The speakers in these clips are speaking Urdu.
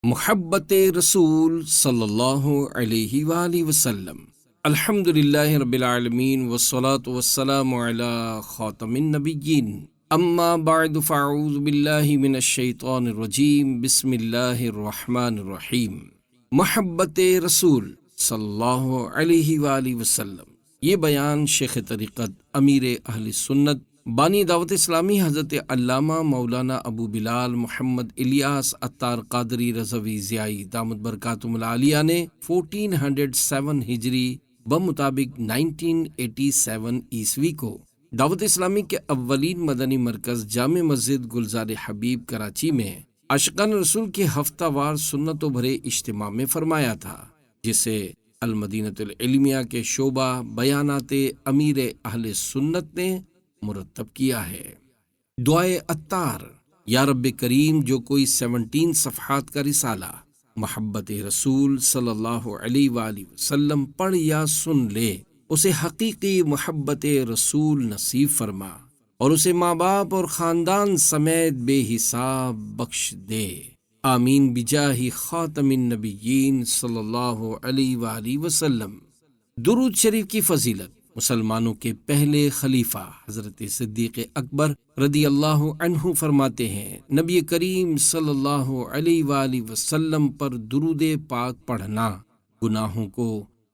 محبت رسول صلی اللہ علیہ وآلہ وسلم۔ الحمدللہ رب العالمین والصلاة والسلام علی خاتم النبیین، اما بعد فاعوذ باللہ من الشیطان الرجیم، بسم اللہ الرحمن الرحیم۔ محبت رسول صلی اللہ علیہ وآلہ وسلم، یہ بیان شیخ طریقت امیر اہل سنت بانی دعوت اسلامی حضرت علامہ مولانا ابو بلال محمد الیاس عطار قادری رضوی ضیائی دامت برکاتہم العالیہ نے 1407 ہجری بمطابق 1987 عیسوی کو دعوت اسلامی کے اولین مدنی مرکز جامع مسجد گلزار حبیب کراچی میں عاشقان رسول کے ہفتہ وار سنتوں بھرے اجتماع میں فرمایا تھا، جسے المدینۃ العلمیہ کے شعبہ بیانات امیر اہل سنت نے مرتب کیا ہے۔ دعائے عطار: یا رب کریم، جو کوئی 17 صفحات کا رسالہ محبت رسول صلی اللہ علیہ وآلہ وسلم پڑھ یا سن لے، اسے حقیقی محبت رسول نصیب فرما اور اسے ماں باپ اور خاندان سمیت بے حساب بخش دے، آمین بجاہ خاتم النبیین صلی اللہ علیہ وآلہ وسلم۔ درود شریف کی فضیلت: مسلمانوں کے پہلے خلیفہ حضرت صدیق اکبر رضی اللہ عنہ فرماتے ہیں، نبی کریم صلی اللہ علیہ وآلہ وسلم پر درود پاک پڑھنا گناہوں کو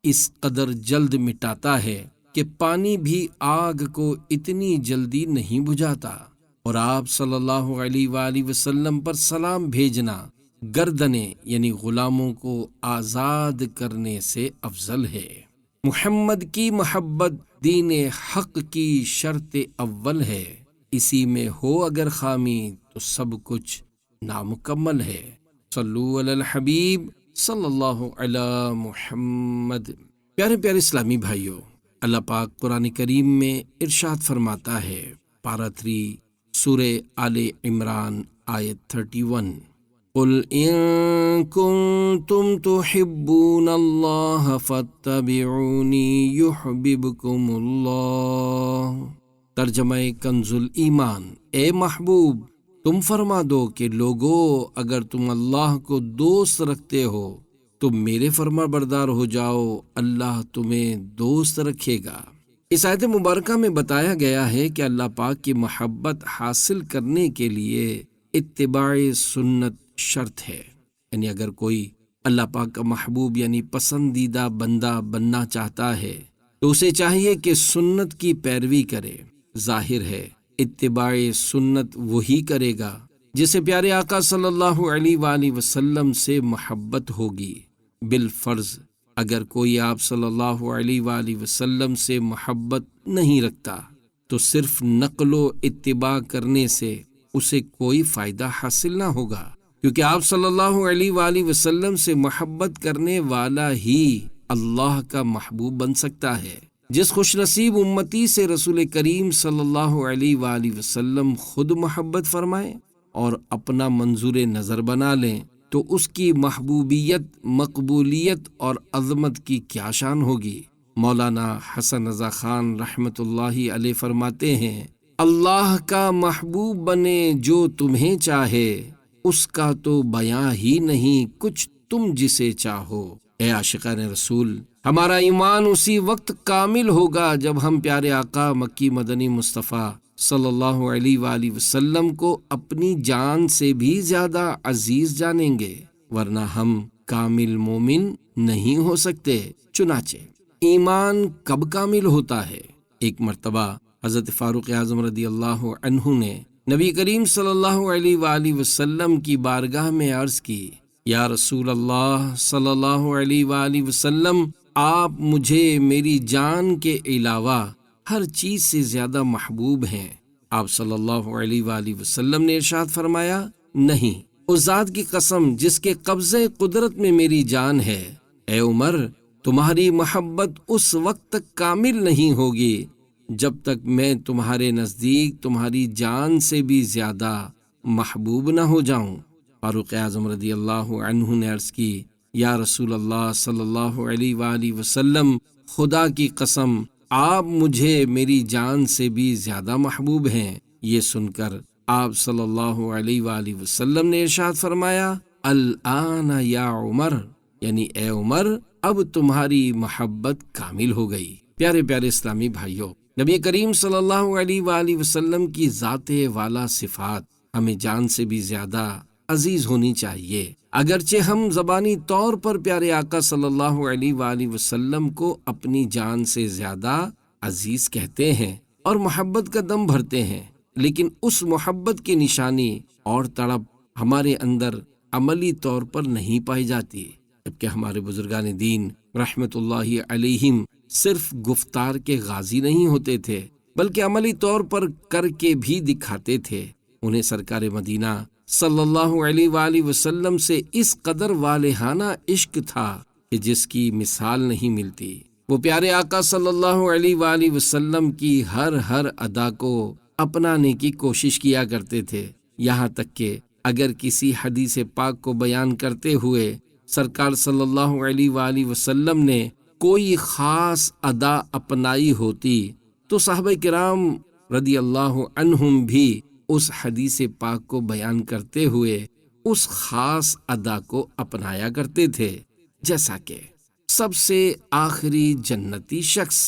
اس قدر جلد مٹاتا ہے کہ پانی بھی آگ کو اتنی جلدی نہیں بجھاتا، اور آپ صلی اللہ علیہ وآلہ وسلم پر سلام بھیجنا گردنیں یعنی غلاموں کو آزاد کرنے سے افضل ہے۔ محمد کی محبت دین حق کی شرط اول ہے، اسی میں ہو اگر خامی تو سب کچھ نامکمل ہے۔ صلو علی الحبیب صلی اللہ علی محمد۔ پیارے پیارے اسلامی بھائیوں، اللہ پاک قرآن کریم میں ارشاد فرماتا ہے، پارہ 3 سورہ آل عمران آیت 31، قل ان کنتم تحبون اللہ فاتبعونی یحببکم اللہ۔ ترجمہ کنز الایمان: اے محبوب، تم فرما دو کہ لوگو، اگر تم اللہ کو دوست رکھتے ہو تو میرے فرما بردار ہو جاؤ، اللہ تمہیں دوست رکھے گا۔ اس آیت مبارکہ میں بتایا گیا ہے کہ اللہ پاک کی محبت حاصل کرنے کے لیے اتباع سنت شرط ہے، یعنی اگر کوئی اللہ پاک کا محبوب یعنی پسندیدہ بندہ بننا چاہتا ہے تو اسے چاہیے کہ سنت کی پیروی کرے۔ ظاہر ہے اتباع سنت وہی کرے گا جسے پیارے آقا صلی اللہ علیہ وآلہ وسلم سے محبت ہوگی۔ بالفرض اگر کوئی آپ صلی اللہ علیہ وآلہ وسلم سے محبت نہیں رکھتا تو صرف نقل و اتباع کرنے سے اسے کوئی فائدہ حاصل نہ ہوگا، کیونکہ آپ صلی اللہ علیہ وآلہ وسلم سے محبت کرنے والا ہی اللہ کا محبوب بن سکتا ہے۔ جس خوش نصیب امتی سے رسول کریم صلی اللہ علیہ وآلہ وسلم خود محبت فرمائیں اور اپنا منظور نظر بنا لیں تو اس کی محبوبیت، مقبولیت اور عظمت کی کیا شان ہوگی۔ مولانا حسن رضا خان رحمۃ اللہ علیہ فرماتے ہیں، اللہ کا محبوب بنے جو تمہیں چاہے، اس کا تو بیاں ہی نہیں کچھ تم جسے چاہو۔ اے عاشقان رسول، ہمارا ایمان اسی وقت کامل ہوگا جب ہم پیارے آقا مکی مدنی مصطفیٰ صلی اللہ علیہ وآلہ وسلم کو اپنی جان سے بھی زیادہ عزیز جانیں گے، ورنہ ہم کامل مومن نہیں ہو سکتے۔ چنانچہ ایمان کب کامل ہوتا ہے؟ ایک مرتبہ حضرت فاروق اعظم رضی اللہ عنہ نے نبی کریم صلی اللہ علیہ وآلہ وسلم کی بارگاہ میں عرض کی، یا رسول اللہ صلی اللہ علیہ وآلہ وسلم، آپ مجھے میری جان کے علاوہ ہر چیز سے زیادہ محبوب ہیں۔ آپ صلی اللہ علیہ وآلہ وسلم نے ارشاد فرمایا، نہیں، اس ذات کی قسم جس کے قبضے قدرت میں میری جان ہے، اے عمر، تمہاری محبت اس وقت تک کامل نہیں ہوگی جب تک میں تمہارے نزدیک تمہاری جان سے بھی زیادہ محبوب نہ ہو جاؤں۔ فاروق اعظم رضی اللہ عنہ نے عرض کی، یا رسول اللہ صلی اللہ علیہ وآلہ وسلم، خدا کی قسم آپ مجھے میری جان سے بھی زیادہ محبوب ہیں۔ یہ سن کر آپ صلی اللہ علیہ وآلہ وسلم نے ارشاد فرمایا، الآن یا عمر، یعنی اے عمر اب تمہاری محبت کامل ہو گئی۔ پیارے پیارے اسلامی بھائیوں، نبی کریم صلی اللہ علیہ وآلہ وسلم کی ذات والا صفات ہمیں جان سے بھی زیادہ عزیز ہونی چاہیے۔ اگرچہ ہم زبانی طور پر پیارے آقا صلی اللہ علیہ وآلہ وسلم کو اپنی جان سے زیادہ عزیز کہتے ہیں اور محبت کا دم بھرتے ہیں، لیکن اس محبت کی نشانی اور تڑپ ہمارے اندر عملی طور پر نہیں پائی جاتی، جبکہ ہمارے بزرگان دین رحمت اللہ علیہم صرف گفتار کے غازی نہیں ہوتے تھے بلکہ عملی طور پر کر کے بھی دکھاتے تھے۔ انہیں سرکار مدینہ صلی اللہ علیہ وآلہ وسلم سے اس قدر والہانہ عشق تھا کہ جس کی مثال نہیں ملتی۔ وہ پیارے آقا صلی اللہ علیہ وآلہ وسلم کی ہر ادا کو اپنانے کی کوشش کیا کرتے تھے، یہاں تک کہ اگر کسی حدیث پاک کو بیان کرتے ہوئے سرکار صلی اللہ علیہ وآلہ وسلم نے کوئی خاص ادا اپنائی ہوتی تو صحابہ کرام رضی اللہ عنہم بھی اس حدیث پاک کو بیان کرتے ہوئے اس خاص ادا کو اپنایا کرتے تھے، جیسا کہ سب سے آخری جنتی شخص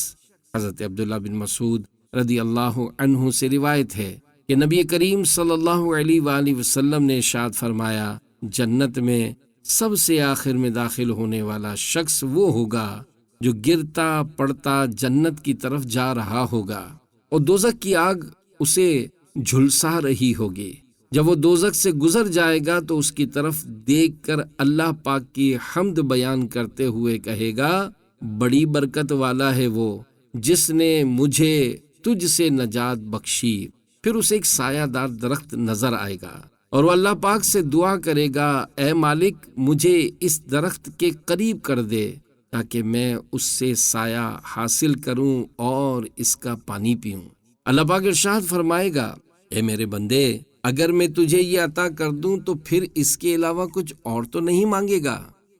حضرت عبداللہ بن مسعود رضی اللہ عنہ سے روایت ہے کہ نبی کریم صلی اللہ علیہ وآلہ وسلم نے ارشاد فرمایا، جنت میں سب سے آخر میں داخل ہونے والا شخص وہ ہوگا جو گرتا پڑتا جنت کی طرف جا رہا ہوگا اور دوزخ کی آگ اسے جھلسا رہی ہوگی۔ جب وہ دوزخ سے گزر جائے گا تو اس کی طرف دیکھ کر اللہ پاک کی حمد بیان کرتے ہوئے کہے گا، بڑی برکت والا ہے وہ جس نے مجھے تجھ سے نجات بخشی۔ پھر اسے ایک سایہ دار درخت نظر آئے گا اور وہ اللہ پاک سے دعا کرے گا، اے مالک مجھے اس درخت کے قریب کر دے تاکہ میں اس سے سایہ حاصل کروں اور اس کا پانی پیوں۔ اللہ پاک ارشاد فرمائے گا، اے میرے بندے اگر میں تجھے یہ عطا کر دوں تو پھر اس کے علاوہ کچھ اور تو نہیں مانگے گا؟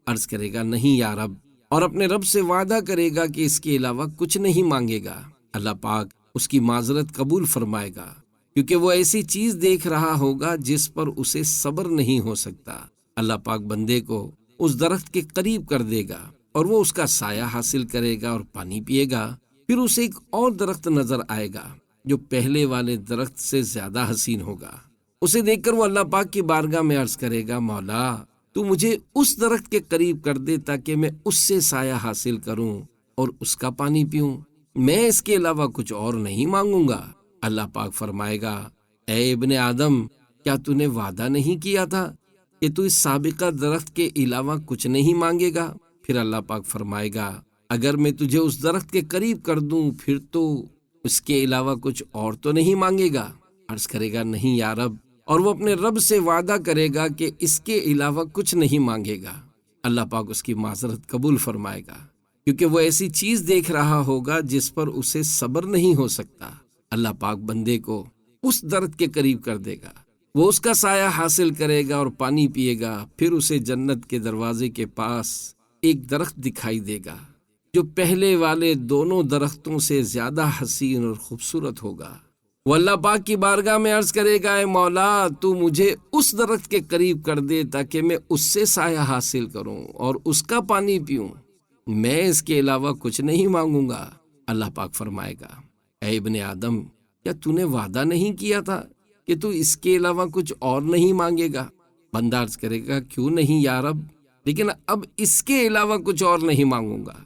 عرض کرے گا، نہیں یا رب، اور اپنے رب سے وعدہ کرے گا کہ اس کے علاوہ کچھ نہیں مانگے گا۔ اللہ پاک اس کی معذرت قبول فرمائے گا، کیونکہ وہ ایسی چیز دیکھ رہا ہوگا جس پر اسے صبر نہیں ہو سکتا۔ اللہ پاک بندے کو اس درخت کے قریب کر دے گا اور وہ اس کا سایہ حاصل کرے گا اور پانی پیے گا۔ پھر اسے ایک اور درخت نظر آئے گا جو پہلے والے درخت سے زیادہ حسین ہوگا۔ اسے دیکھ کر وہ اللہ پاک کی بارگاہ میں عرض کرے گا، مولا تو مجھے اس درخت کے قریب کر دے تاکہ میں اس سے سایہ حاصل کروں اور اس کا پانی پیوں، میں اس کے علاوہ کچھ اور نہیں مانگوں گا۔ اللہ پاک فرمائے گا، اے ابن آدم، کیا تو نے وعدہ نہیں کیا تھا کہ تو اس سابقہ درخت کے علاوہ کچھ نہیں مانگے گا؟ پھر اللہ پاک فرمائے گا، اگر میں تجھے اس درخت کے قریب کر دوں پھر تو اس کے علاوہ کچھ اور تو نہیں مانگے گا؟ عرض کرے گا، نہیں یا رب، اور وہ اپنے رب سے وعدہ کرے گا کہ اس کے علاوہ کچھ نہیں مانگے گا۔ اللہ پاک اس کی معذرت قبول فرمائے گا، کیونکہ وہ ایسی چیز دیکھ رہا ہوگا جس پر اسے صبر نہیں ہو سکتا۔ اللہ پاک بندے کو اس درخت کے قریب کر دے گا، وہ اس کا سایہ حاصل کرے گا اور پانی پیے گا۔ پھر اسے جنت کے دروازے کے پاس ایک درخت دکھائی دے گا جو پہلے والے دونوں درختوں سے زیادہ حسین اور خوبصورت ہوگا۔ وہ اللہ پاک کی بارگاہ میں عرض کرے گا، اے مولا تو مجھے اس درخت کے قریب کر دے تاکہ میں اس سے سایہ حاصل کروں اور اس کا پانی پیوں، میں اس کے علاوہ کچھ نہیں مانگوں گا۔ اللہ پاک فرمائے گا، اے ابن آدم، کیا تو نے وعدہ نہیں کیا تھا کہ تو اس کے علاوہ کچھ اور نہیں مانگے گا؟ بندہ عرض کرے گا، کیوں نہیں یا رب، لیکن اب اس کے علاوہ کچھ اور نہیں مانگوں گا۔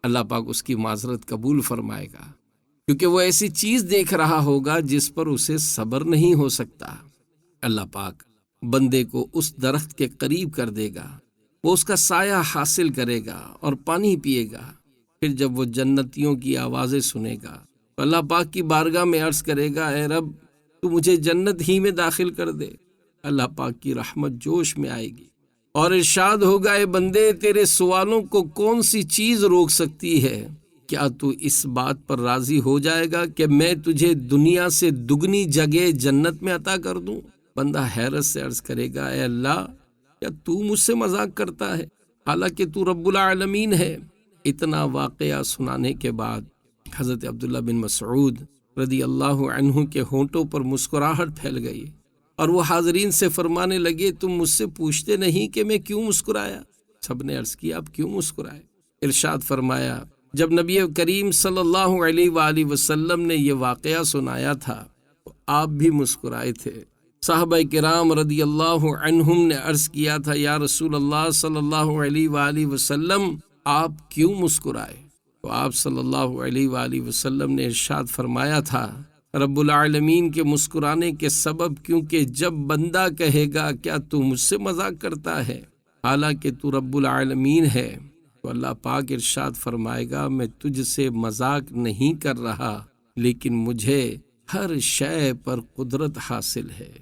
اللہ پاک اس کی معذرت قبول فرمائے گا، کیونکہ وہ ایسی چیز دیکھ رہا ہوگا جس پر اسے صبر نہیں ہو سکتا۔ اللہ پاک بندے کو اس درخت کے قریب کر دے گا، وہ اس کا سایہ حاصل کرے گا اور پانی پیے گا۔ پھر جب وہ جنتیوں کی آوازیں سنے گا تو اللہ پاک کی بارگاہ میں عرض کرے گا، اے رب تو مجھے جنت ہی میں داخل کر دے۔ اللہ پاک کی رحمت جوش میں آئے گی اور ارشاد ہوگا، اے بندے تیرے سوالوں کو کون سی چیز روک سکتی ہے؟ کیا تو اس بات پر راضی ہو جائے گا کہ میں تجھے دنیا سے دگنی جگہ جنت میں عطا کر دوں؟ بندہ حیرت سے عرض کرے گا، اے اللہ کیا تو مجھ سے مذاق کرتا ہے، حالانکہ تو رب العالمین ہے۔ اتنا واقعہ سنانے کے بعد حضرت عبداللہ بن مسعود رضی اللہ عنہ کے ہونٹوں پر مسکراہٹ پھیل گئی اور وہ حاضرین سے فرمانے لگے تم مجھ سے پوچھتے نہیں کہ میں کیوں مسکرایا؟ سب نے عرض کیا آپ کیوں مسکرائے؟ ارشاد فرمایا جب نبی کریم صلی اللہ علیہ وآلہ وسلم نے یہ واقعہ سنایا تھا تو آپ بھی مسکرائے تھے۔ صحابہ کرام رضی اللہ عنہم نے عرض کیا تھا یا رسول اللہ صلی اللہ علیہ وآلہ وسلم آپ کیوں مسکرائے؟ تو آپ صلی اللہ علیہ وآلہ وسلم نے ارشاد فرمایا تھا رب العالمین کے مسکرانے کے سبب، کیونکہ جب بندہ کہے گا کیا تو مجھ سے مذاق کرتا ہے حالانکہ تو رب العالمین ہے، تو اللہ پاک ارشاد فرمائے گا میں تجھ سے مذاق نہیں کر رہا لیکن مجھے ہر شے پر قدرت حاصل ہے۔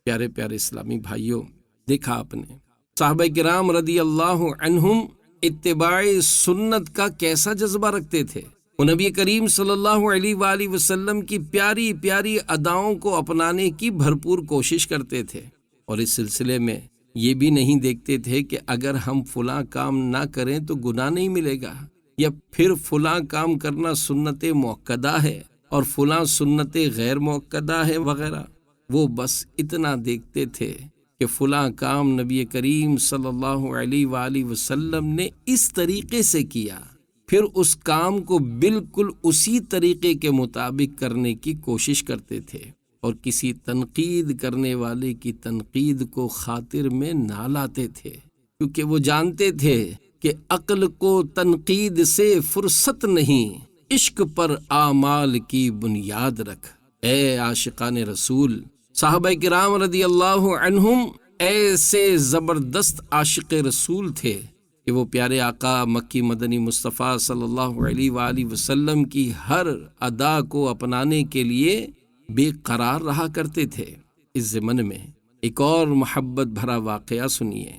پیارے پیارے اسلامی بھائیوں، دیکھا آپ نے صحابہ کرام رضی اللہ عنہم اتباع سنت کا کیسا جذبہ رکھتے تھے۔ وہ نبی کریم صلی اللہ علیہ وآلہ وسلم کی پیاری پیاری اداؤں کو اپنانے کی بھرپور کوشش کرتے تھے، اور اس سلسلے میں یہ بھی نہیں دیکھتے تھے کہ اگر ہم فلاں کام نہ کریں تو گناہ نہیں ملے گا، یا پھر فلاں کام کرنا سنت مؤکدہ ہے اور فلاں سنت غیر مؤکدہ ہے وغیرہ۔ وہ بس اتنا دیکھتے تھے کہ فلاں کام نبی کریم صلی اللہ علیہ وآلہ وسلم نے اس طریقے سے کیا، پھر اس کام کو بالکل اسی طریقے کے مطابق کرنے کی کوشش کرتے تھے، اور کسی تنقید کرنے والے کی تنقید کو خاطر میں نہ لاتے تھے، کیونکہ وہ جانتے تھے کہ عقل کو تنقید سے فرصت نہیں، عشق پر اعمال کی بنیاد رکھ۔ اے عاشقان رسول، صحابہ کرام رضی اللہ عنہم ایسے زبردست عاشق رسول تھے کہ وہ پیارے آقا مکی مدنی مصطفیٰ صلی اللہ علیہ وآلہ وسلم کی ہر ادا کو اپنانے کے لیے بے قرار رہا کرتے تھے۔ اس ضمن میں ایک اور محبت بھرا واقعہ سنیے،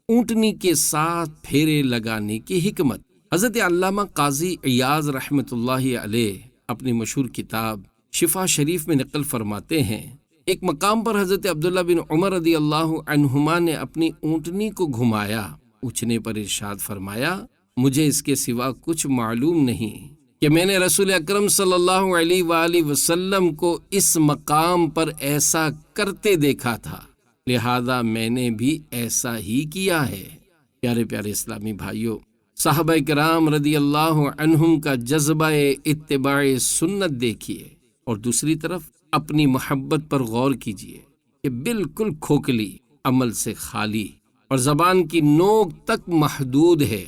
اونٹنی کے ساتھ پھیرے لگانے کی حکمت۔ حضرت علامہ قاضی عیاض رحمۃ اللہ علیہ اپنی مشہور کتاب شفا شریف میں نقل فرماتے ہیں، ایک مقام پر حضرت عبداللہ بن عمر رضی اللہ عنہما نے اپنی اونٹنی کو گھمایا، پوچھنے پر ارشاد فرمایا مجھے اس کے سوا کچھ معلوم نہیں کہ میں نے رسول اکرم صلی اللہ علیہ وآلہ وسلم کو اس مقام پر ایسا کرتے دیکھا تھا، لہذا میں نے بھی ایسا ہی کیا ہے۔ پیارے پیارے اسلامی بھائیوں، صحابہ کرام رضی اللہ عنہم کا جذبہ اتباع سنت دیکھیے، اور دوسری طرف اپنی محبت پر غور کیجیے کہ بالکل کھوکھلی، عمل سے خالی اور زبان کی نوک تک محدود ہے۔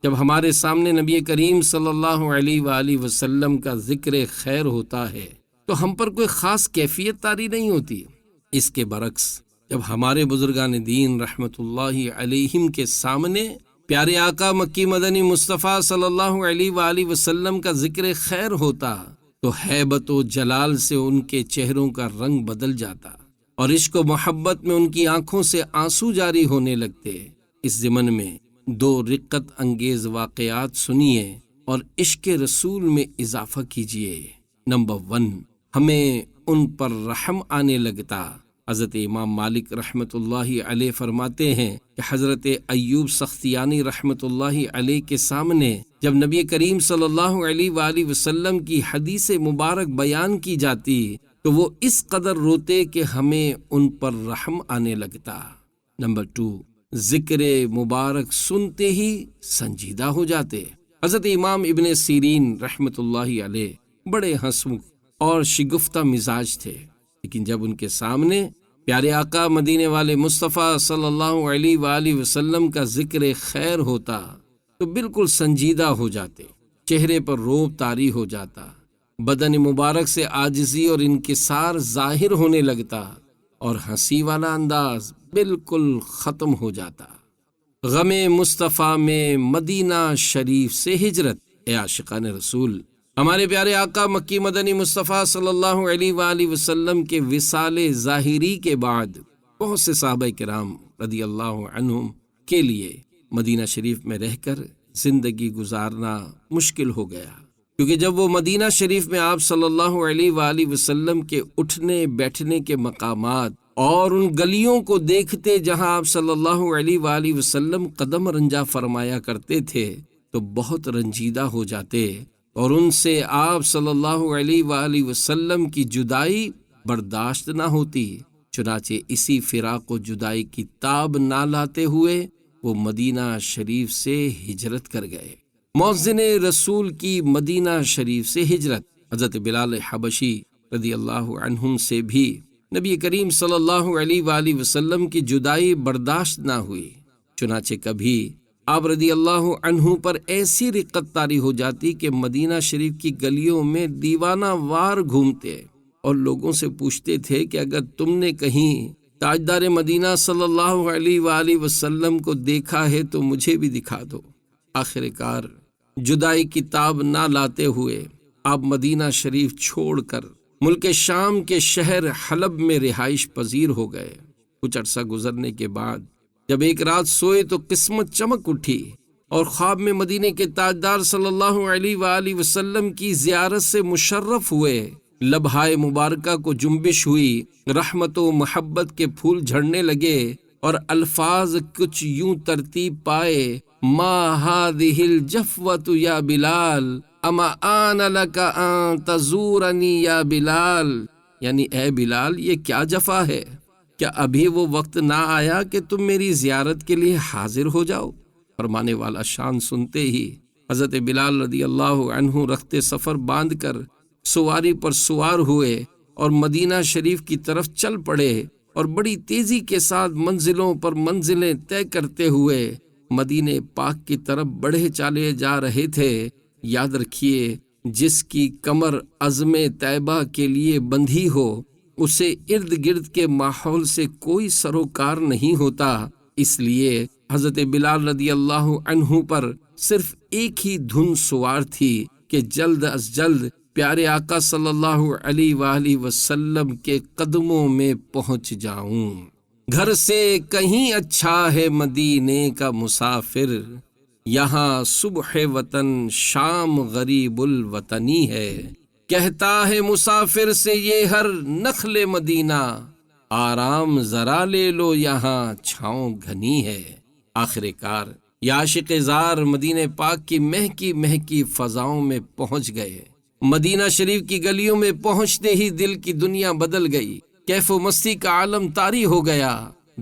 جب ہمارے سامنے نبی کریم صلی اللہ علیہ وآلہ وسلم کا ذکر خیر ہوتا ہے تو ہم پر کوئی خاص کیفیت طاری نہیں ہوتی۔ اس کے برعکس جب ہمارے بزرگان دین رحمت اللہ علیہم کے سامنے پیارے آقا مکی مدنی مصطفیٰ صلی اللہ علیہ وآلہ وسلم کا ذکر خیر ہوتا تو ہیبت و جلال سے ان کے چہروں کا رنگ بدل جاتا، اور عشق و محبت میں ان کی آنکھوں سے آنسو جاری ہونے لگتے۔ اس ضمن میں دو رقت انگیز واقعات سنیے اور عشق رسول میں اضافہ کیجیے۔ نمبر 1، ہمیں ان پر رحم آنے لگتا۔ حضرت امام مالک رحمت اللہ علیہ فرماتے ہیں کہ حضرت ایوب سختیانی رحمت اللہ علیہ کے سامنے جب نبی کریم صلی اللہ علیہ وآلہ وسلم کی حدیث مبارک بیان کی جاتی تو وہ اس قدر روتے کہ ہمیں ان پر رحم آنے لگتا۔ نمبر 2، ذکر مبارک سنتے ہی سنجیدہ ہو جاتے۔ حضرت امام ابن سیرین رحمت اللہ علیہ بڑے ہنسمکھ اور شگفتہ مزاج تھے، لیکن جب ان کے سامنے پیارے آقا مدینے والے مصطفیٰ صلی اللہ علیہ وآلہ وسلم کا ذکر خیر ہوتا تو بالکل سنجیدہ ہو جاتے، چہرے پر روب طاری ہو جاتا، بدن مبارک سے عاجزی اور انکسار ظاہر ہونے لگتا، اور ہنسی والا انداز بالکل ختم ہو جاتا۔ غم مصطفیٰ میں مدینہ شریف سے ہجرت۔ اے عاشقان رسول، ہمارے پیارے آقا مکی مدنی مصطفیٰ صلی اللہ علیہ وآلہ وسلم کے وصال ظاہری کے بعد بہت سے صحابہ کرام رضی اللہ عنہم کے لیے مدینہ شریف میں رہ کر زندگی گزارنا مشکل ہو گیا، کیونکہ جب وہ مدینہ شریف میں آپ صلی اللہ علیہ وآلہ وسلم کے اٹھنے بیٹھنے کے مقامات اور ان گلیوں کو دیکھتے جہاں آپ صلی اللہ علیہ وآلہ وسلم قدم رنجا فرمایا کرتے تھے تو بہت رنجیدہ ہو جاتے، اور ان سے آپ صلی اللہ علیہ وآلہ وسلم کی جدائی برداشت نہ ہوتی، چنانچہ اسی فراق و جدائی کی تاب نہ لاتے ہوئے وہ مدینہ شریف سے ہجرت کر گئے۔ مؤذن رسول کی مدینہ شریف سے ہجرت۔ حضرت بلال حبشی رضی اللہ عنہم سے بھی نبی کریم صلی اللہ علیہ وآلہ وسلم کی جدائی برداشت نہ ہوئی، چنانچہ کبھی آپ رضی اللہ عنہ پر ایسی رقت طاری ہو جاتی کہ مدینہ شریف کی گلیوں میں دیوانہ وار گھومتے اور لوگوں سے پوچھتے تھے کہ اگر تم نے کہیں تاجدار مدینہ صلی اللہ علیہ وآلہ وسلم کو دیکھا ہے تو مجھے بھی دکھا دو۔ آخر کار جدائی کی تاب نہ لاتے ہوئے آپ مدینہ شریف چھوڑ کر ملک شام کے شہر حلب میں رہائش پذیر ہو گئے۔ کچھ عرصہ گزرنے کے بعد جب ایک رات سوئے تو قسمت چمک اٹھی اور خواب میں مدینے کے تاجدار صلی اللہ علیہ وآلہ وسلم کی زیارت سے مشرف ہوئے۔ لبہائے مبارکہ کو جنبش ہوئی، رحمت و محبت کے پھول جھڑنے لگے اور الفاظ کچھ یوں ترتیب پائے: ما هذه الجفوة یا بلال اما آن لک ان تزورنی یا بلال، یعنی اے بلال یہ کیا جفا ہے، کیا ابھی وہ وقت نہ آیا کہ تم میری زیارت کے لیے حاضر ہو جاؤ؟ فرمانے والا شان سنتے ہی حضرت بلال رضی اللہ عنہ رخت سفر باندھ کر سواری پر سوار ہوئے اور مدینہ شریف کی طرف چل پڑے اور بڑی تیزی کے ساتھ منزلوں پر منزلیں طے کرتے ہوئے مدینہ پاک کی طرف بڑھے چلے جا رہے تھے۔ یاد رکھیے، جس کی کمر عزم طیبہ کے لیے بندھی ہو اسے ارد گرد کے ماحول سے کوئی سروکار نہیں ہوتا۔ اس لیے حضرت بلال رضی اللہ عنہ پر صرف ایک ہی دھن سوار تھی کہ جلد از جلد پیارے آقا صلی اللہ علیہ وآلہ وسلم کے قدموں میں پہنچ جاؤں۔ گھر سے کہیں اچھا ہے مدینے کا مسافر، یہاں صبح وطن شام غریب الوطنی ہے۔ کہتا ہے مسافر سے یہ ہر نخل مدینہ، آرام ذرا لے لو یہاں چھاؤں گھنی ہے۔ آخر کار یہ عاشق زار مدینہ پاک کی مہکی مہکی فضاؤں میں پہنچ گئے۔ مدینہ شریف کی گلیوں میں پہنچتے ہی دل کی دنیا بدل گئی، کیف و مستی کا عالم طاری ہو گیا۔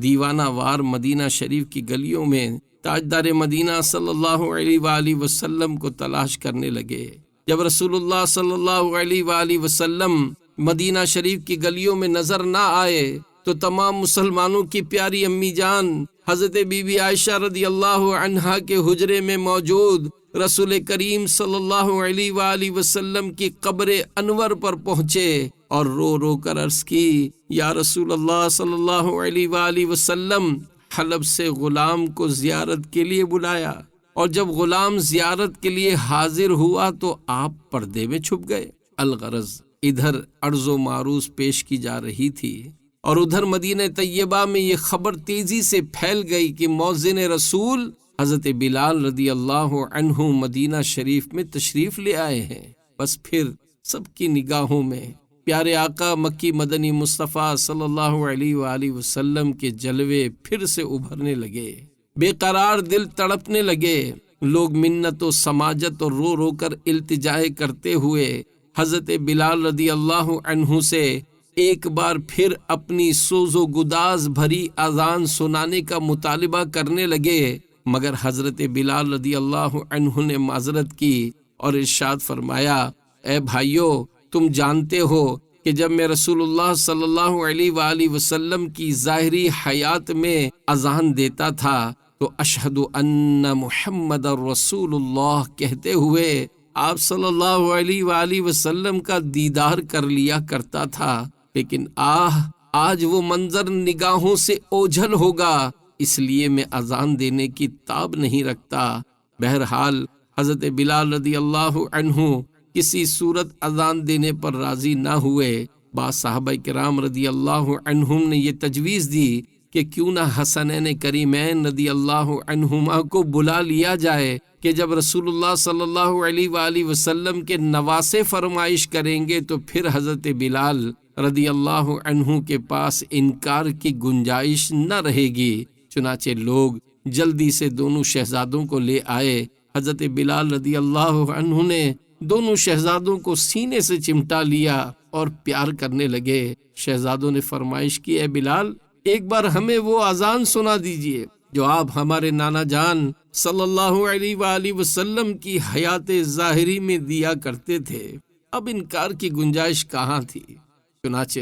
دیوانہ وار مدینہ شریف کی گلیوں میں تاجدار مدینہ صلی اللہ علیہ وآلہ وسلم کو تلاش کرنے لگے۔ جب رسول اللہ صلی اللہ علیہ وآلہ وسلم مدینہ شریف کی گلیوں میں نظر نہ آئے تو تمام مسلمانوں کی پیاری امی جان حضرت بی بی عائشہ رضی اللہ عنہا کے حجرے میں موجود رسول کریم صلی اللہ علیہ وآلہ وسلم کی قبر انور پر پہنچے اور رو رو کر عرض کی: یا رسول اللہ صلی اللہ علیہ وآلہ وسلم، حلب سے غلام کو زیارت کے لیے بلایا، اور جب غلام زیارت کے لیے حاضر ہوا تو آپ پردے میں چھپ گئے۔ الغرض ادھر عرض و معروض پیش کی جا رہی تھی اور ادھر مدینہ طیبہ میں یہ خبر تیزی سے پھیل گئی کہ مؤذن رسول حضرت بلال رضی اللہ عنہ مدینہ شریف میں تشریف لے آئے ہیں۔ بس پھر سب کی نگاہوں میں پیارے آقا مکی مدنی مصطفیٰ صلی اللہ علیہ وآلہ وسلم کے جلوے پھر سے ابھرنے لگے، بے قرار دل تڑپنے لگے۔ لوگ منت و سماجت اور رو رو کر التجائے کرتے ہوئے حضرت بلال رضی اللہ عنہ سے ایک بار پھر اپنی سوز و گداز بھری اذان سنانے کا مطالبہ کرنے لگے، مگر حضرت بلال رضی اللہ عنہ نے معذرت کی اور ارشاد فرمایا: اے بھائیو، تم جانتے ہو کہ جب میں رسول اللہ صلی اللہ علیہ وآلہ وسلم کی ظاہری حیات میں اذان دیتا تھا تو اشہد ان محمد رسول اللہ کہتے ہوئے آپ صلی اللہ علیہ وآلہ وسلم کا دیدار کر لیا کرتا تھا، لیکن آج وہ منظر نگاہوں سے اوجھل ہوگا، اس لیے میں اذان دینے کی تاب نہیں رکھتا۔ بہرحال حضرت بلال رضی اللہ عنہ کسی صورت اذان دینے پر راضی نہ ہوئے۔ بعض صحابہ کرام رضی اللہ عنہم نے یہ تجویز دی کہ کیوں نہ حسنین کریمین رضی اللہ عنہما کو بلا لیا جائے کہ جب رسول اللہ صلی اللہ علیہ وآلہ وسلم کے نواسے فرمائش کریں گے تو پھر حضرت بلال رضی اللہ عنہ کے پاس انکار کی گنجائش نہ رہے گی۔ چنانچہ لوگ جلدی سے دونوں شہزادوں کو لے آئے۔ حضرت بلال رضی اللہ عنہ نے دونوں شہزادوں کو سینے سے چمٹا لیا اور پیار کرنے لگے۔ شہزادوں نے فرمائش کی، اے بلال، ایک بار ہمیں وہ اذان سنا دیجئے جو آپ ہمارے نانا جان صلی اللہ علیہ وآلہ وسلم کی حیات ظاہری میں دیا کرتے تھے۔ اب انکار کی گنجائش کہاں تھی؟ چنانچہ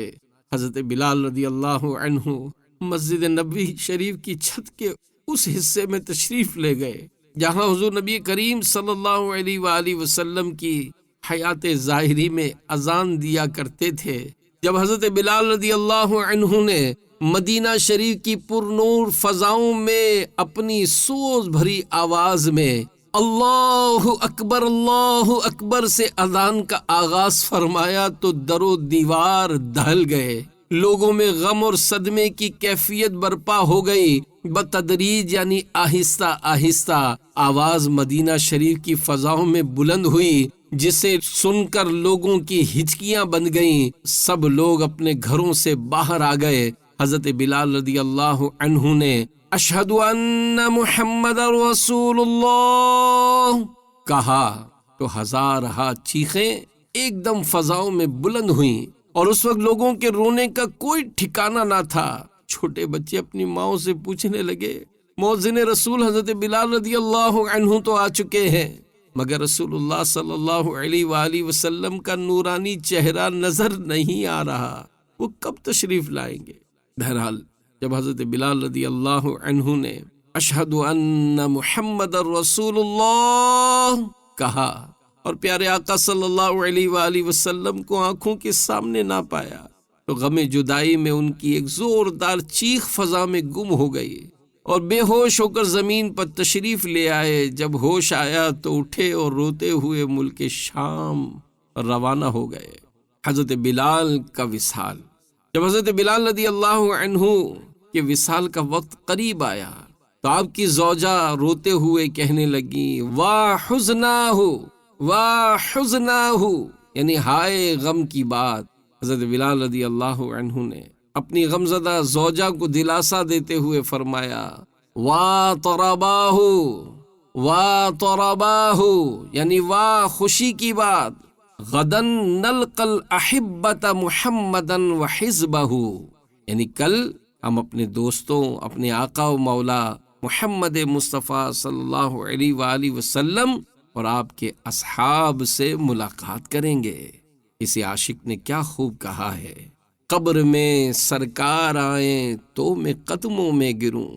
حضرت بلال رضی اللہ عنہ مسجد نبوی شریف کی چھت کے اس حصے میں تشریف لے گئے جہاں حضور نبی کریم صلی اللہ علیہ وآلہ وسلم کی حیات ظاہری میں اذان دیا کرتے تھے۔ جب حضرت بلال رضی اللہ عنہ نے مدینہ شریف کی پر نور فضاؤں میں اپنی سوز بھری آواز میں اللہ اکبر سے اذان کا آغاز فرمایا تو در و دیوار دہل گئے، لوگوں میں غم اور صدمے کی کیفیت برپا ہو گئی۔ بتدریج یعنی آہستہ آہستہ آواز مدینہ شریف کی فضاؤں میں بلند ہوئی، جسے سن کر لوگوں کی ہچکیاں بند گئیں۔ سب لوگ اپنے گھروں سے باہر آ گئے۔ حضرت بلال رضی اللہ عنہ نے اشہد ان محمد رسول اللہ کہا تو ہزارہا چیخیں ایک دم فضاؤں میں بلند ہوئیں، اور اس وقت لوگوں کے رونے کا کوئی ٹھکانہ نہ تھا۔ چھوٹے بچے اپنی ماؤں سے پوچھنے لگے، مؤذن رسول حضرت بلال رضی اللہ عنہ تو آ چکے ہیں، مگر رسول اللہ صلی اللہ علیہ وآلہ وسلم کا نورانی چہرہ نظر نہیں آ رہا، وہ کب تشریف لائیں گے؟ بہرحال جب حضرت بلال رضی اللہ عنہ نے اشہد ان محمد رسول اللہ کہا اور پیارے آقا صلی اللہ علیہ وآلہ وسلم کو آنکھوں کے سامنے نہ پایا تو غم جدائی میں ان کی ایک زوردار چیخ فضا میں گم ہو گئی اور بے ہوش ہو کر زمین پر تشریف لے آئے۔ جب ہوش آیا تو اٹھے اور روتے ہوئے ملک شام روانہ ہو گئے۔ حضرت بلال کا وصال۔ جب حضرت بلال رضی اللہ عنہ کے وصال کا وقت قریب آیا تو آپ کی زوجہ روتے ہوئے کہنے لگی، واہ حزناہ واہ حزناہ، یعنی ہائے غم کی بات۔ حضرت بلال رضی اللہ عنہ نے اپنی غمزدہ زوجہ کو دلاسا دیتے ہوئے فرمایا، واہ طرباہ واہ طرباہ، یعنی واہ خوشی کی بات، غدن نلقى الاحبۃ محمدا وحزبہ، یعنی کل ہم اپنے دوستوں، اپنے آقا و مولا محمد مصطفیٰ صلی اللہ علیہ وآلہ وسلم اور آپ کے اصحاب سے ملاقات کریں گے۔ کسی عاشق نے کیا خوب کہا ہے، قبر میں سرکار آئیں تو میں قدموں میں گروں،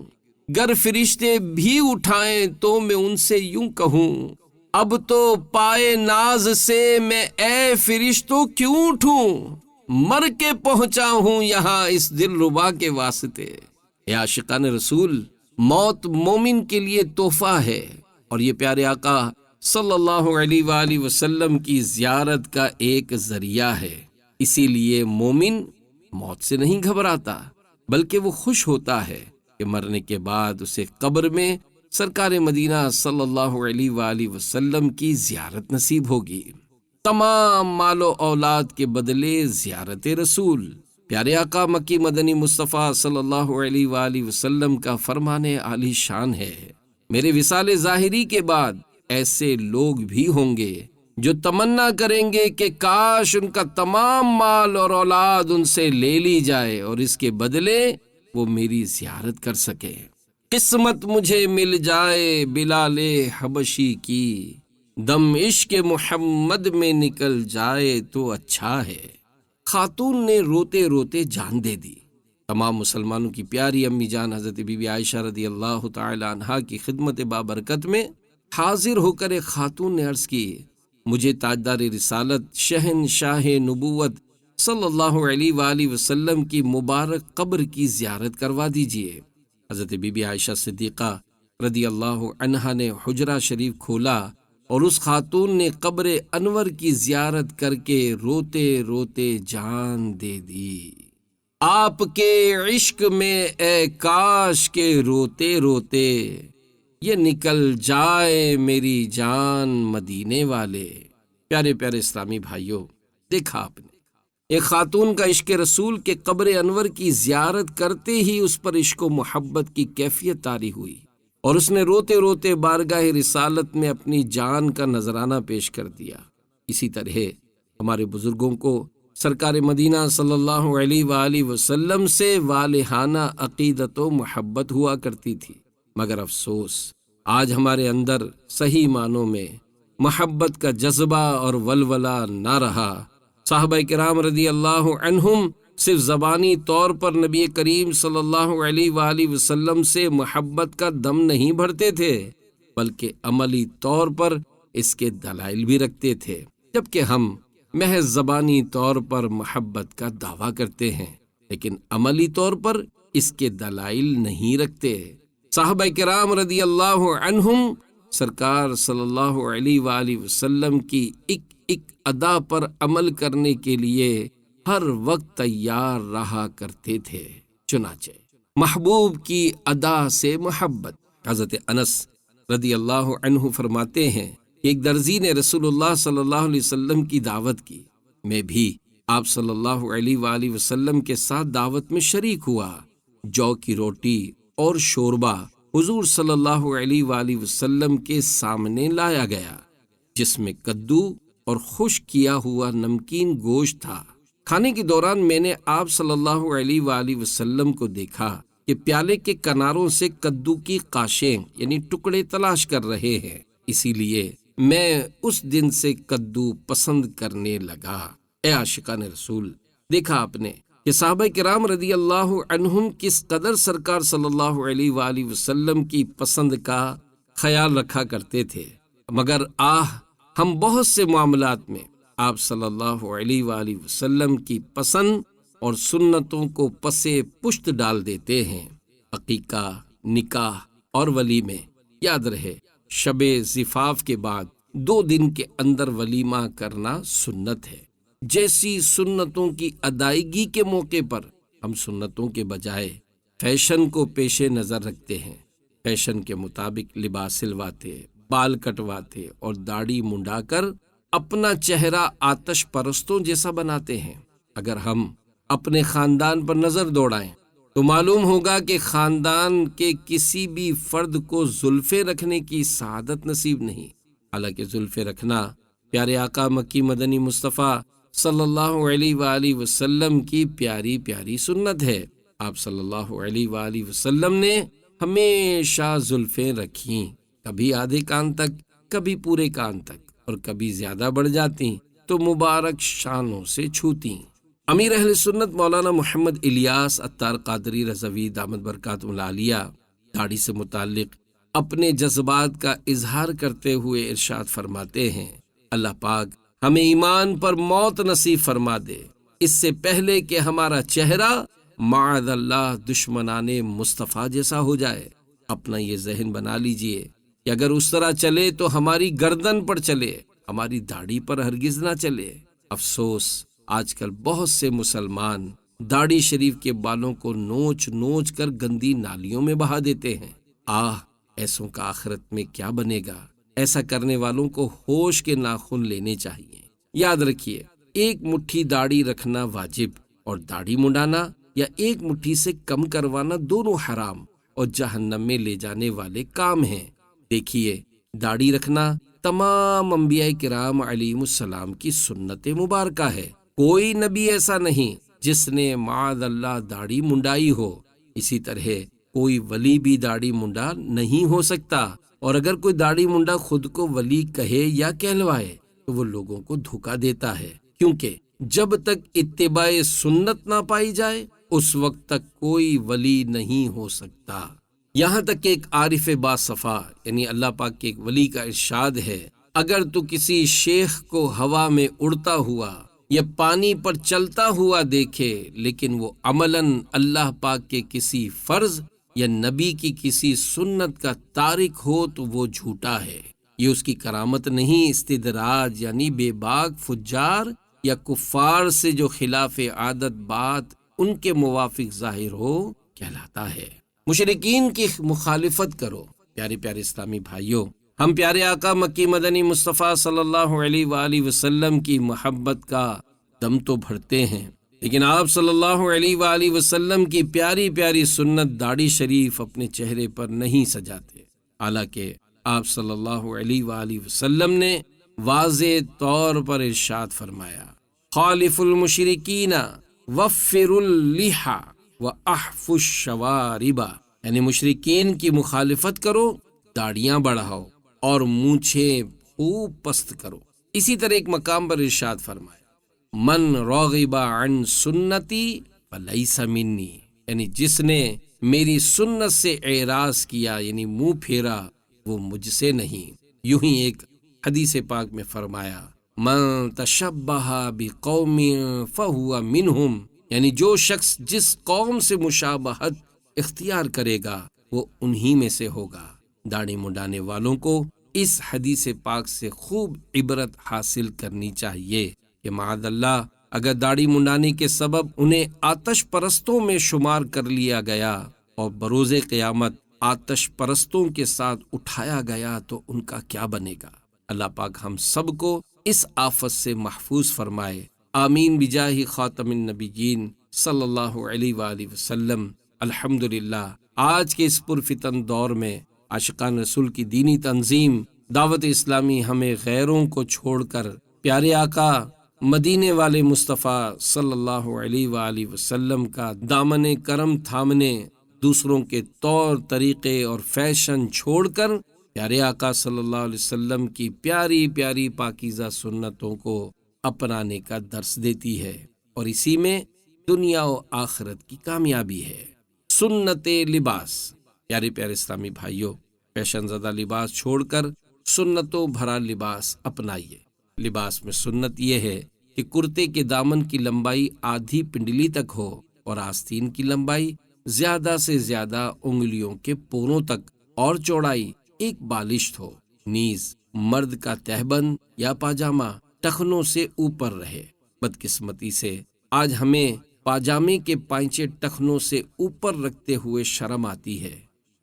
گر فرشتے بھی اٹھائیں تو میں ان سے یوں کہوں، اب تو پائے ناز سے میں اے فرشتوں کیوں اٹھوں، مر کے پہنچا ہوں یہاں اس دل ربا کے واسطے۔ اے عاشقان رسول، موت مومن کے لیے تحفہ ہے، اور یہ پیارے آقا صلی اللہ علیہ وآلہ وسلم کی زیارت کا ایک ذریعہ ہے۔ اسی لیے مومن موت سے نہیں گھبراتا، بلکہ وہ خوش ہوتا ہے کہ مرنے کے بعد اسے قبر میں سرکار مدینہ صلی اللہ علیہ وآلہ وسلم کی زیارت نصیب ہوگی۔ تمام مال و اولاد کے بدلے زیارت رسول۔ پیارے آقا مکی مدنی مصطفیٰ صلی اللہ علیہ وآلہ وسلم کا فرمان عالی شان ہے، میرے وصال ظاہری کے بعد ایسے لوگ بھی ہوں گے جو تمنا کریں گے کہ کاش ان کا تمام مال اور اولاد ان سے لے لی جائے اور اس کے بدلے وہ میری زیارت کر سکے۔ قسمت مجھے مل جائے بلال حبشی کی، دم عشق محمد میں نکل جائے تو اچھا ہے۔ خاتون نے روتے روتے جان دے دی۔ تمام مسلمانوں کی پیاری امی جان حضرت بی بی عائشہ رضی اللہ تعالی عنہا کی خدمت بابرکت میں حاضر ہو کر ایک خاتون نے عرض کی، مجھے تاجدار رسالت شہنشاہ نبوت صلی اللہ علیہ وآلہ وسلم کی مبارک قبر کی زیارت کروا دیجیے۔ حضرت بی بی عائشہ صدیقہ رضی اللہ عنہا نے حجرہ شریف کھولا اور اس خاتون نے قبر انور کی زیارت کر کے روتے روتے جان دے دی۔ آپ کے عشق میں اے کاش کے روتے روتے یہ نکل جائے میری جان مدینے والے۔ پیارے پیارے اسلامی بھائیوں، دیکھا آپ نے ایک خاتون کا عشق رسول کے قبر انور کی زیارت کرتے ہی اس پر عشق و محبت کی کیفیت طاری ہوئی اور اس نے روتے روتے بارگاہ رسالت میں اپنی جان کا نذرانہ پیش کر دیا۔ اسی طرح ہمارے بزرگوں کو سرکار مدینہ صلی اللہ علیہ وآلہ وسلم سے والہانہ عقیدت و محبت ہوا کرتی تھی، مگر افسوس آج ہمارے اندر صحیح معنوں میں محبت کا جذبہ اور ولولہ نہ رہا۔ صحابہ کرام رضی اللہ عنہم صرف زبانی طور پر نبی کریم صلی اللہ علیہ وآلہ وسلم سے محبت کا دم نہیں بھرتے تھے، بلکہ عملی طور پر اس کے دلائل بھی رکھتے تھے، جبکہ ہم محض زبانی طور پر محبت کا دعویٰ کرتے ہیں لیکن عملی طور پر اس کے دلائل نہیں رکھتے۔ صحابہ کرام رضی اللہ عنہم سرکار صلی اللہ علیہ وآلہ وسلم کی ایک ادا پر عمل کرنے کے لیے ہر وقت تیار رہا کرتے تھے۔ چنانچہ محبوب کی ادا سے محبت۔ حضرت انس رضی اللہ عنہ فرماتے ہیں کہ ایک درزی نے رسول اللہ صلی اللہ علیہ وسلم کی دعوت کی، میں بھی آپ صلی اللہ علیہ وآلہ وسلم کے ساتھ دعوت میں شریک ہوا۔ جو کی روٹی اور شوربہ حضور صلی اللہ علیہ وآلہ وسلم کے سامنے لایا گیا، جس میں کدو اور خشک کیا ہوا نمکین گوشت تھا۔ کھانے کے دوران میں نے آپ صلی اللہ علیہ وآلہ وسلم کو دیکھا کہ پیالے کے کناروں سے کدو کی قاشیں یعنی ٹکڑے تلاش کر رہے ہیں، اسی لیے میں اس دن سے کدو پسند کرنے لگا۔ اے عاشقان رسول، دیکھا آپ نے کہ صحابہ کرام رضی اللہ عنہم کس قدر سرکار صلی اللہ علیہ وآلہ وسلم کی پسند کا خیال رکھا کرتے تھے، مگر ہم بہت سے معاملات میں آپ صلی اللہ علیہ وآلہ وسلم کی پسند اور سنتوں کو پسے پشت ڈال دیتے ہیں۔ عقیقہ، نکاح اور ولیمے، یاد رہے شب زفاف کے بعد 2 دن کے اندر ولیمہ کرنا سنت ہے۔ جیسی سنتوں کی ادائیگی کے موقع پر ہم سنتوں کے بجائے فیشن کو پیش نظر رکھتے ہیں، فیشن کے مطابق لباس سلواتے، بال کٹواتے اور داڑھی منڈا کر اپنا چہرہ آتش پرستوں جیسا بناتے ہیں۔ اگر ہم اپنے خاندان پر نظر دوڑائیں تو معلوم ہوگا کہ خاندان کے کسی بھی فرد کو زلفیں رکھنے کی سعادت نصیب نہیں، حالانکہ زلفیں رکھنا پیارے آقا مکی مدنی مصطفیٰ صلی اللہ علیہ وآلہ وسلم کی پیاری پیاری سنت ہے۔ آپ صلی اللہ علیہ وآلہ وسلم نے ہمیشہ زلفیں رکھیں، کبھی آدھے کان تک، کبھی پورے کان تک، اور کبھی زیادہ بڑھ جاتی تو مبارک شانوں سے چھوتی۔ امیر اہل سنت مولانا محمد الیاس عطار قادری رضوی دامت برکاتہ العالیہ داڑھی سے متعلق اپنے جذبات کا اظہار کرتے ہوئے ارشاد فرماتے ہیں، اللہ پاک ہمیں ایمان پر موت نصیب فرما دے، اس سے پہلے کہ ہمارا چہرہ معاذ اللہ دشمنان مصطفیٰ جیسا ہو جائے۔ اپنا یہ ذہن بنا لیجئے کہ اگر اس طرح چلے تو ہماری گردن پر چلے، ہماری داڑھی پر ہرگز نہ چلے۔ افسوس آج کل بہت سے مسلمان داڑھی شریف کے بالوں کو نوچ نوچ کر گندی نالیوں میں بہا دیتے ہیں۔ ایسوں کا آخرت میں کیا بنے گا؟ ایسا کرنے والوں کو ہوش کے ناخن لینے چاہیے۔ یاد رکھیے، ایک مٹھی داڑھی رکھنا واجب اور داڑھی منڈانا یا ایک مٹھی سے کم کروانا دونوں حرام اور جہنم میں لے جانے والے کام ہیں۔ دیکھیے، داڑھی رکھنا تمام انبیاء کرام علیہم السلام کی سنت مبارکہ ہے۔ کوئی نبی ایسا نہیں جس نے معاذ اللہ داڑھی منڈائی ہو۔ اسی طرح کوئی ولی بھی داڑھی منڈا نہیں ہو سکتا، اور اگر کوئی داڑھی منڈا خود کو ولی کہے یا کہلوائے تو وہ لوگوں کو دھوکا دیتا ہے، کیونکہ جب تک اتباع سنت نہ پائی جائے اس وقت تک کوئی ولی نہیں ہو سکتا۔ یہاں تک کہ ایک عارف باصفا یعنی اللہ پاک کے ایک ولی کا ارشاد ہے، اگر تو کسی شیخ کو ہوا میں اڑتا ہوا یا پانی پر چلتا ہوا دیکھے لیکن وہ عملاً اللہ پاک کے کسی فرض یا نبی کی کسی سنت کا تارک ہو تو وہ جھوٹا ہے۔ یہ اس کی کرامت نہیں، استدراج یعنی بے باک فجار یا کفار سے جو خلاف عادت بات ان کے موافق ظاہر ہو کہلاتا ہے۔ مشرکین کی مخالفت کرو۔ پیارے پیارے اسلامی بھائیوں، ہم پیارے آقا مکی مدنی مصطفیٰ صلی اللہ علیہ وآلہ وسلم کی محبت کا دم تو بھرتے ہیں، لیکن آپ صلی اللہ علیہ وآلہ وسلم کی پیاری پیاری سنت داڑھی شریف اپنے چہرے پر نہیں سجاتے، حالانکہ آپ صلی اللہ علیہ وآلہ وسلم نے واضح طور پر ارشاد فرمایا، خالف المشرکین وفر اللحى واحف الشوارب، یعنی مشرکین کی مخالفت کرو، داڑیاں بڑھاؤ اور مونچھیں خوب پست کرو۔ اسی طرح ایک مقام پر ارشاد فرمایا من راغب عن سنتی فلیس منی، یعنی جس نے میری سنت سے اعراض کیا یعنی منہ پھیرا وہ مجھ سے نہیں۔ یوں ہی ایک حدیث پاک میں فرمایا من تشبہ بقوم فہو منہم، یعنی جو شخص جس قوم سے مشابہت اختیار کرے گا وہ انہی میں سے ہوگا۔ داڑھی منڈانے والوں کو اس حدیث پاک سے خوب عبرت حاصل کرنی چاہیے کہ معاذ اللہ اگر داڑھی منڈانے کے سبب انہیں آتش پرستوں میں شمار کر لیا گیا اور بروز قیامت آتش پرستوں کے ساتھ اٹھایا گیا تو ان کا کیا بنے گا۔ اللہ پاک ہم سب کو اس آفت سے محفوظ فرمائے، آمین بجاہ خاتم النبیین صلی اللہ علیہ وآلہ وسلم۔ الحمدللہ آج کے اس پرفتن دور میں عاشقان رسول کی دینی تنظیم دعوت اسلامی ہمیں غیروں کو چھوڑ کر پیارے آقا مدینے والے مصطفیٰ صلی اللہ علیہ وآلہ وسلم کا دامن کرم تھامنے، دوسروں کے طور طریقے اور فیشن چھوڑ کر پیارے آقا صلی اللہ علیہ وسلم کی پیاری پیاری پاکیزہ سنتوں کو اپنانے کا درس دیتی ہے، اور اسی میں دنیا و آخرت کی کامیابی ہے۔ سنت لباس، پیارے پیارے اسلامی بھائیوں، فیشن زدہ لباس چھوڑ کر سنتوں بھرا لباس اپنائیے۔ لباس میں سنت یہ ہے کہ کرتے کے دامن کی لمبائی آدھی پنڈلی تک ہو اور آستین کی لمبائی زیادہ سے زیادہ انگلیوں کے پوروں تک اور چوڑائی ایک بالشت ہو، نیز مرد کا تہبند یا پاجامہ ٹخنوں سے اوپر رہے۔ بدقسمتی سے آج ہمیں پاجامے کے پائنچے ٹخنوں سے اوپر رکھتے ہوئے شرم آتی ہے،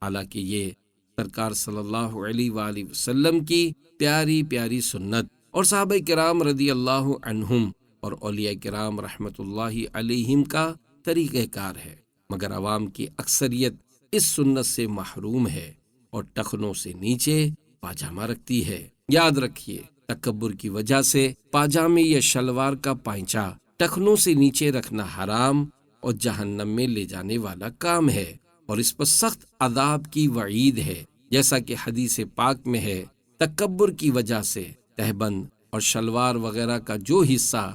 حالانکہ یہ سرکار صلی اللہ علیہ وآلہ وسلم کی پیاری پیاری سنت اور صحابہ کرام رضی اللہ عنہم اور اولیاء کرام رحمت اللہ علیہم کا طریقہ کار ہے، مگر عوام کی اکثریت اس سنت سے محروم ہے اور ٹخنوں سے نیچے پاجامہ رکھتی ہے۔ یاد رکھیے تکبر کی وجہ سے پاجامے یا شلوار کا پائنچا ٹخنوں سے نیچے رکھنا حرام اور جہنم میں لے جانے والا کام ہے، اور اس پر سخت عذاب کی وعید ہے، جیسا کہ حدیث پاک میں ہے تکبر کی وجہ سے تہبند اور شلوار وغیرہ کا جو حصہ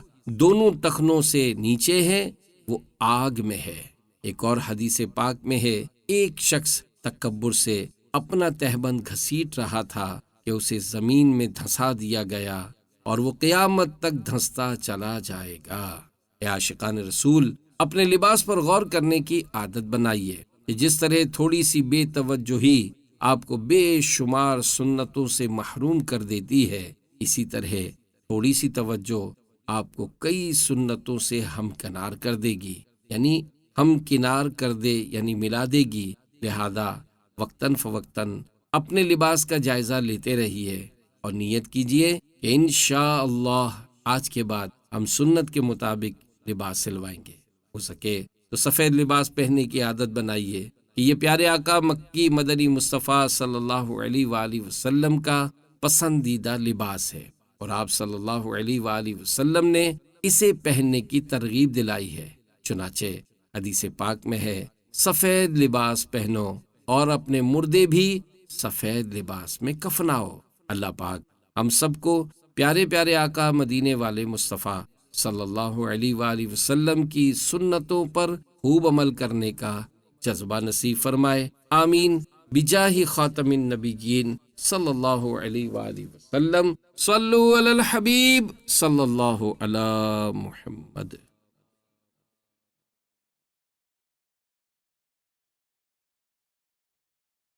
دونوں ٹخنوں سے نیچے ہے وہ آگ میں ہے۔ ایک اور حدیث پاک میں ہے ایک شخص تکبر سے اپنا تہبند گھسیٹ رہا تھا کہ اسے زمین میں دھسا دیا گیا اور وہ قیامت تک دھستا چلا جائے گا۔ اے عاشقان رسول، اپنے لباس پر غور کرنے کی عادت بنائیے کہ جس طرح تھوڑی سی بے توجہی آپ کو بے شمار سنتوں سے محروم کر دیتی ہے، اسی طرح تھوڑی سی توجہ آپ کو کئی سنتوں سے ہمکنار کر دے گی، یعنی ہمکنار کر دے یعنی ملا دے گی۔ لہذا وقتاً فوقتاً اپنے لباس کا جائزہ لیتے رہیے اور نیت کیجئے کہ انشاءاللہ آج کے بعد ہم سنت کے مطابق لباس سلوائیں گے۔ ہو سکے تو سفید لباس پہننے کی عادت بنائیے کہ یہ پیارے آقا مکی مدنی مصطفیٰ صلی اللہ علیہ وآلہ وسلم کا پسندیدہ لباس ہے، اور آپ صلی اللہ علیہ وآلہ وسلم نے اسے پہننے کی ترغیب دلائی ہے۔ چنانچہ حدیث پاک میں ہے سفید لباس پہنو اور اپنے مردے بھی سفید لباس میں کفناؤ۔ اللہ پاک ہم سب کو پیارے پیارے آقا مدینے والے مصطفیٰ صلی اللہ علیہ وآلہ وسلم کی سنتوں پر خوب عمل کرنے کا جذبہ نصیب فرمائے، آمین بجاہ خاتم النبیین صلی اللہ علیہ وآلہ وسلم۔ صلو علی الحبیب صلی اللہ علی محمد۔